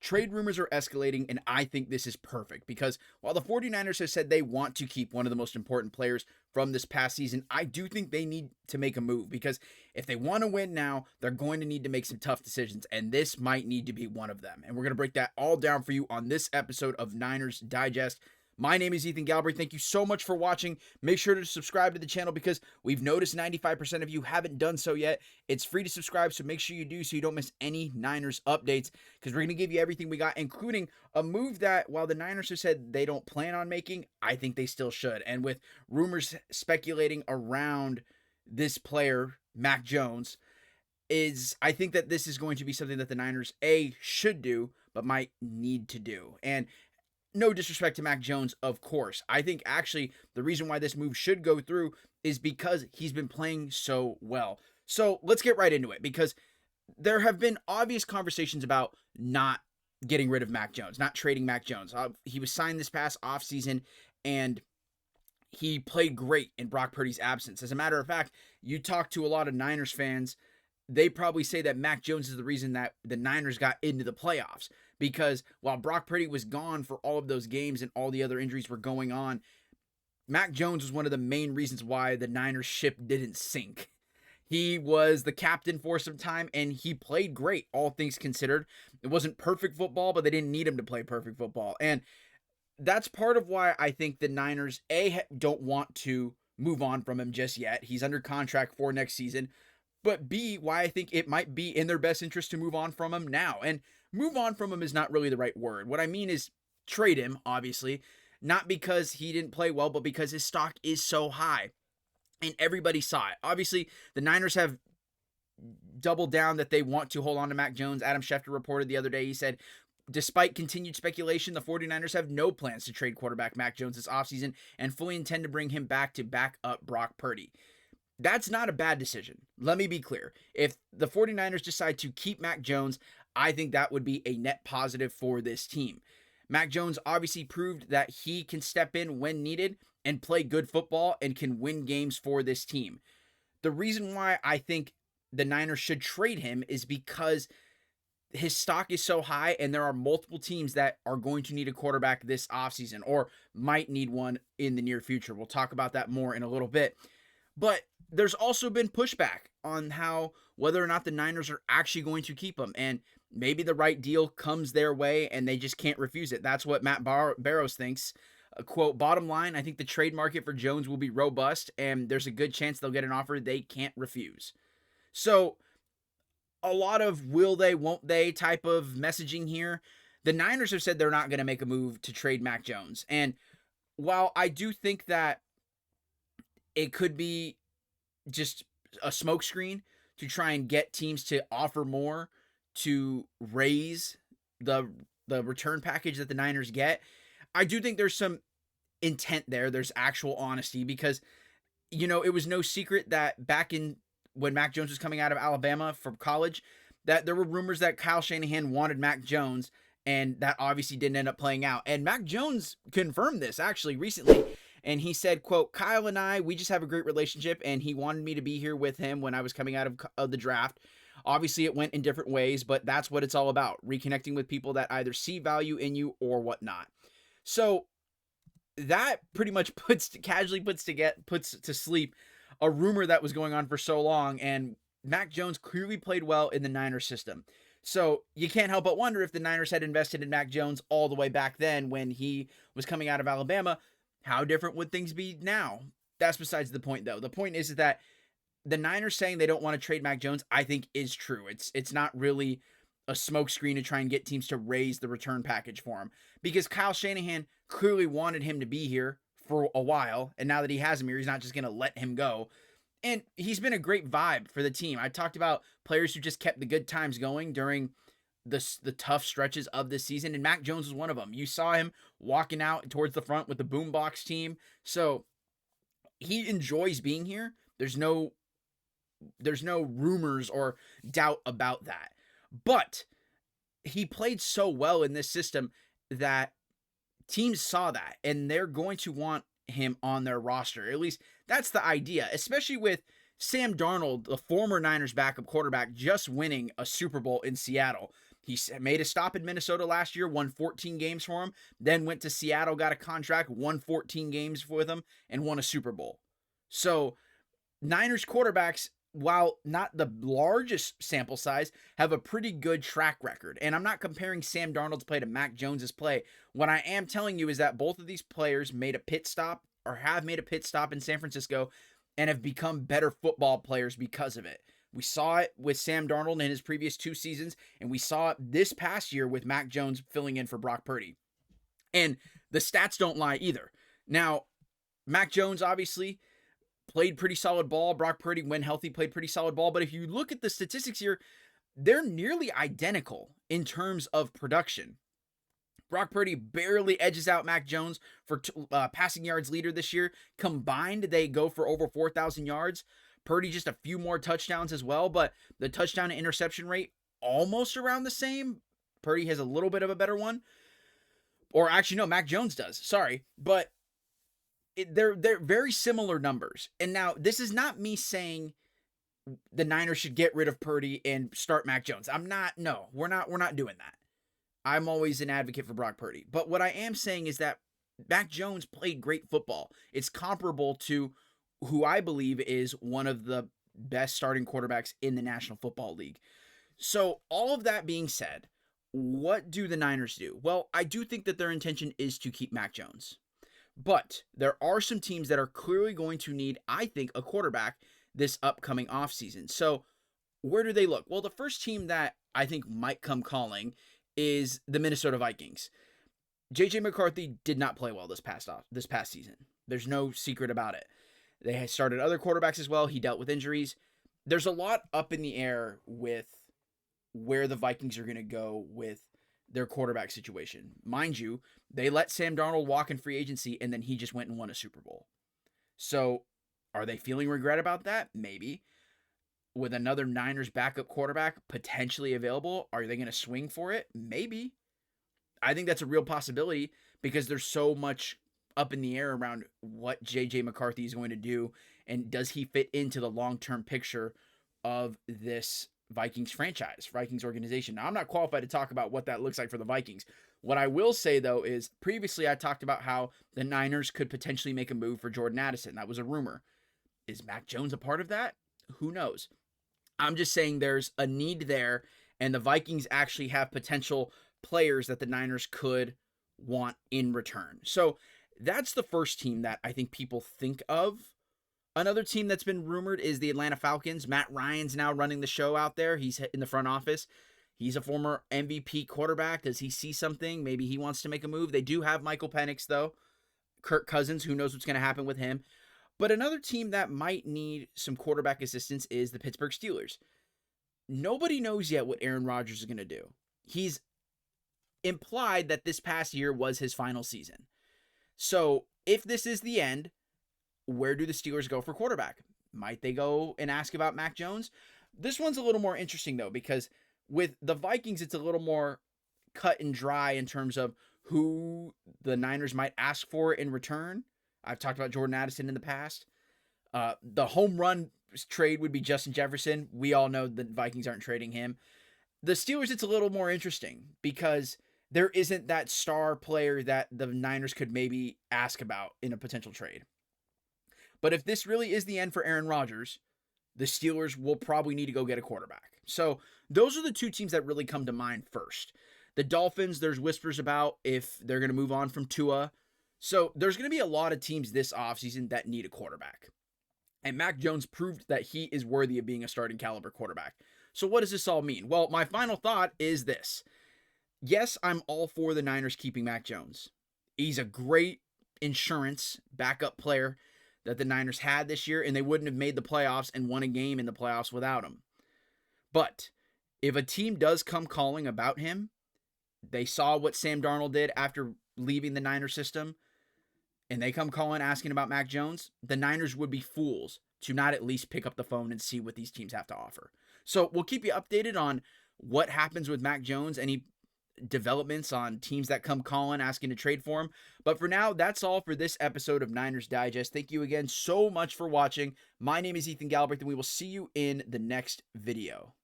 Trade rumors are escalating, and I think this is perfect because while the 49ers have said they want to keep one of the most important players from this past season, I do think they need to make a move because if they want to win now, they're going to need to make some tough decisions, and this might need to be one of them. And we're going to break that all down for you on this episode of Niners Digest. My name is Ethan Galbraith. Thank you so much for watching. Make sure to subscribe to the channel because we've noticed 95% of you haven't done so yet. It's free to subscribe, so make sure you do so you don't miss any Niners updates because we're going to give you everything we got, including a move that, while the Niners have said they don't plan on making, I think they still should. And with rumors speculating around this player, Mac Jones, I think that this is going to be something that the Niners, should do, but might need to do. And no disrespect to Mac Jones, of course. I think actually the reason why this move should go through is because he's been playing so well. So let's get right into it because there have been obvious conversations about not getting rid of Mac Jones, not trading Mac Jones. He was signed this past offseason and he played great in Brock Purdy's absence. As a matter of fact, you talk to a lot of Niners fans, they probably say that Mac Jones is the reason that the Niners got into the playoffs. Because while Brock Purdy was gone for all of those games and all the other injuries were going on, Mac Jones was one of the main reasons why the Niners ship didn't sink. He was the captain for some time, and he played great, all things considered. It wasn't perfect football, but they didn't need him to play perfect football. And that's part of why I think the Niners, don't want to move on from him just yet. He's under contract for next season. But B, why I think it might be in their best interest to move on from him now. And move on from him is not really the right word. What I mean is trade him, obviously, not because he didn't play well, but because his stock is so high. And everybody saw it. Obviously, the Niners have doubled down that they want to hold on to Mac Jones. Adam Schefter reported the other day, he said, despite continued speculation, the 49ers have no plans to trade quarterback Mac Jones this offseason and fully intend to bring him back to back up Brock Purdy. That's not a bad decision. Let me be clear. If the 49ers decide to keep Mac Jones, I think that would be a net positive for this team. Mac Jones obviously proved that he can step in when needed and play good football and can win games for this team. The reason why I think the Niners should trade him is because his stock is so high and there are multiple teams that are going to need a quarterback this offseason or might need one in the near future. We'll talk about that more in a little bit. But there's also been pushback on whether or not the Niners are actually going to keep him. And maybe the right deal comes their way and they just can't refuse it. That's what Matt Barrows thinks. Quote, bottom line, I think the trade market for Jones will be robust and there's a good chance they'll get an offer they can't refuse. So a lot of will they, won't they type of messaging here. The Niners have said they're not going to make a move to trade Mac Jones. And while I do think that it could be just a smokescreen to try and get teams to offer more to raise the return package that the Niners get, I do think there's some intent there. There's actual honesty because, it was no secret that back in when Mac Jones was coming out of Alabama from college, that there were rumors that Kyle Shanahan wanted Mac Jones, and that obviously didn't end up playing out. And Mac Jones confirmed this actually recently. And he said, quote, Kyle and I, we just have a great relationship, and he wanted me to be here with him when I was coming out of the draft. Obviously, it went in different ways, but that's what it's all about, reconnecting with people that either see value in you or whatnot. So that pretty much casually puts to sleep a rumor that was going on for so long, and Mac Jones clearly played well in the Niners system. So you can't help but wonder if the Niners had invested in Mac Jones all the way back then when he was coming out of Alabama, how different would things be now? That's besides the point, though. The point is that the Niners saying they don't want to trade Mac Jones, I think, is true. It's not really a smokescreen to try and get teams to raise the return package for him because Kyle Shanahan clearly wanted him to be here for a while, and now that he has him here, he's not just going to let him go. And he's been a great vibe for the team. I talked about players who just kept the good times going during the tough stretches of this season, and Mac Jones was one of them. You saw him walking out towards the front with the boombox team. So he enjoys being here. There's no rumors or doubt about that. But he played so well in this system that teams saw that, and they're going to want him on their roster. At least that's the idea, especially with Sam Darnold, the former Niners backup quarterback, just winning a Super Bowl in Seattle. made a stop in Minnesota last year, won 14 games for him, then went to Seattle, got a contract, won 14 games with him, and won a Super Bowl. So Niners quarterbacks, while not the largest sample size, have a pretty good track record. And I'm not comparing Sam Darnold's play to Mac Jones's play. What I am telling you is that both of these players made a pit stop or have made a pit stop in San Francisco and have become better football players because of it. We saw it with Sam Darnold in his previous 2 seasons, and we saw it this past year with Mac Jones filling in for Brock Purdy. And the stats don't lie either. Now, Mac Jones obviously played pretty solid ball. Brock Purdy, when healthy, played pretty solid ball. But if you look at the statistics here, they're nearly identical in terms of production. Brock Purdy barely edges out Mac Jones for passing yards leader this year. Combined, they go for over 4,000 yards. Purdy just a few more touchdowns as well, but the touchdown to interception rate almost around the same. Purdy has a little bit of a better one. Or actually, no, Mac Jones does. Sorry. But they're very similar numbers. And now, this is not me saying the Niners should get rid of Purdy and start Mac Jones. We're not doing that. I'm always an advocate for Brock Purdy. But what I am saying is that Mac Jones played great football. It's comparable to who I believe is one of the best starting quarterbacks in the National Football League. So all of that being said, what do the Niners do? Well, I do think that their intention is to keep Mac Jones. But there are some teams that are clearly going to need, I think, a quarterback this upcoming offseason. So where do they look? Well, the first team that I think might come calling is the Minnesota Vikings. J.J. McCarthy did not play well this past season. There's no secret about it. They had started other quarterbacks as well. He dealt with injuries. There's a lot up in the air with where the Vikings are going to go with their quarterback situation. Mind you, they let Sam Darnold walk in free agency, and then he just went and won a Super Bowl. So are they feeling regret about that? Maybe. With another Niners backup quarterback potentially available, are they going to swing for it? Maybe. I think that's a real possibility because there's so much up in the air around what J.J. McCarthy is going to do, and does he fit into the long-term picture of this Vikings franchise, Vikings organization. Now, I'm not qualified to talk about what that looks like for the Vikings. What I will say, though, is previously I talked about how the Niners could potentially make a move for Jordan Addison. That was a rumor. Is Mac Jones a part of that? Who knows? I'm just saying there's a need there, and the Vikings actually have potential players that the Niners could want in return. So that's the first team that I think people think of. Another team that's been rumored is the Atlanta Falcons. Matt Ryan's now running the show out there. He's in the front office. He's a former MVP quarterback. Does he see something? Maybe he wants to make a move. They do have Michael Penix, though. Kirk Cousins, who knows what's going to happen with him. But another team that might need some quarterback assistance is the Pittsburgh Steelers. Nobody knows yet what Aaron Rodgers is going to do. He's implied that this past year was his final season. So if this is the end, where do the Steelers go for quarterback? Might they go and ask about Mac Jones? This one's a little more interesting, though, because with the Vikings, it's a little more cut and dry in terms of who the Niners might ask for in return. I've talked about Jordan Addison in the past. The home run trade would be Justin Jefferson. We all know the Vikings aren't trading him. The Steelers, it's a little more interesting because there isn't that star player that the Niners could maybe ask about in a potential trade. But if this really is the end for Aaron Rodgers, the Steelers will probably need to go get a quarterback. So those are the two teams that really come to mind first. The Dolphins, there's whispers about if they're going to move on from Tua. So there's going to be a lot of teams this offseason that need a quarterback. And Mac Jones proved that he is worthy of being a starting caliber quarterback. So what does this all mean? Well, my final thought is this. Yes, I'm all for the Niners keeping Mac Jones. He's a great insurance backup player that the Niners had this year, and they wouldn't have made the playoffs and won a game in the playoffs without him. But if a team does come calling about him, they saw what Sam Darnold did after leaving the Niner system, and they come calling asking about Mac Jones, the Niners would be fools to not at least pick up the phone and see what these teams have to offer. So we'll keep you updated on what happens with Mac Jones, any developments on teams that come calling asking to trade for him. But for now, that's all for this episode of Niners Digest. Thank you again so much for watching. My name is Ethan Galbraith, and we will see you in the next video.